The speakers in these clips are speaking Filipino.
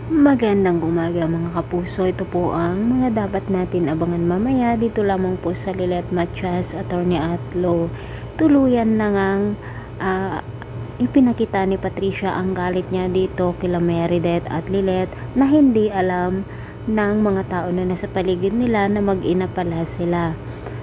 Magandang umaga mga kapuso. Ito po ang mga dapat natin abangan mamaya dito lamang po sa Lilet Matias, Attorney at Law. Tuluyan na ngang ipinakita ni Patricia ang galit niya dito kila Meredith at Lilet na hindi alam ng mga tao na nasa paligid nila na mag-ina pala sila.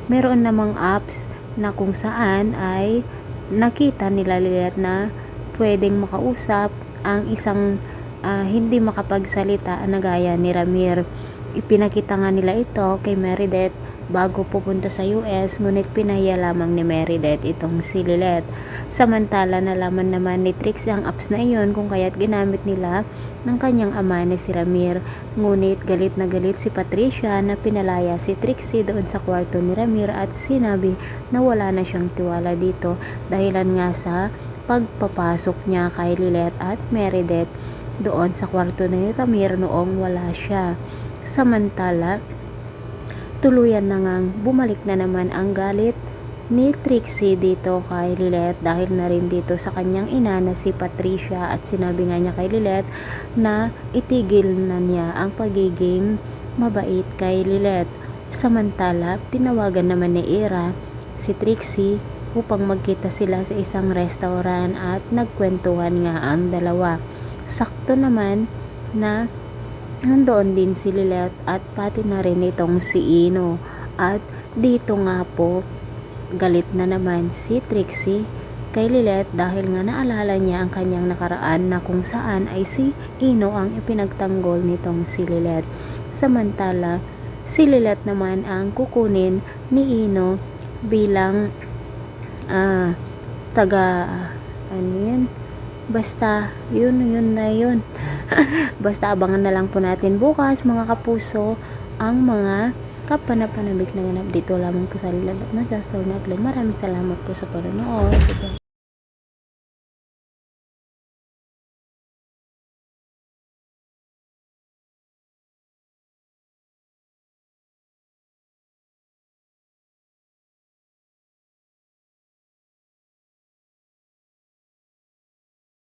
Meron namang apps na kung saan ay nakita nila Lilet na pwedeng makausap ang isang hindi makapagsalita na gaya ni Ramir. Ipinakita nga nila ito kay Meredith bago pupunta sa US, ngunit pinahiya lamang ni Meredith itong si Lilet. Samantala nalaman naman ni Trixie ang apps na iyon kung kaya't ginamit nila ng kanyang ama na si Ramir. Ngunit galit na galit si Patricia na pinalaya si Trixie doon sa kwarto ni Ramir at sinabi na wala na siyang tiwala dito dahilan nga sa pagpapasok niya kay Lilet at Meredith doon sa kwarto ni Ramir noong wala siya. Samantala, tuluyan na ngang bumalik na naman ang galit ni Trixie dito kay Lilet dahil na rin dito sa kanyang ina na si Patricia, at sinabi nga niya kay Lilet na itigil na niya ang pagiging mabait kay Lilet. Samantala, tinawagan naman ni Ira si Trixie upang magkita sila sa isang restaurant at nagkwentuhan nga ang dalawa. Sakto naman na nandoon din si Lilet at pati na rin itong si Ino. At dito nga po, galit na naman si Trixie kay Lilet dahil nga naalala niya ang kanyang nakaraan na kung saan ay si Ino ang ipinagtanggol nitong si Lilet. Samantala, si Lilet naman ang kukunin ni Ino bilang basta yun na yun. Basta abangan na lang po natin bukas mga kapuso ang mga kapanapanabik na ganap dito lamang po sa Lilet Matias. Maraming salamat po sa panonood.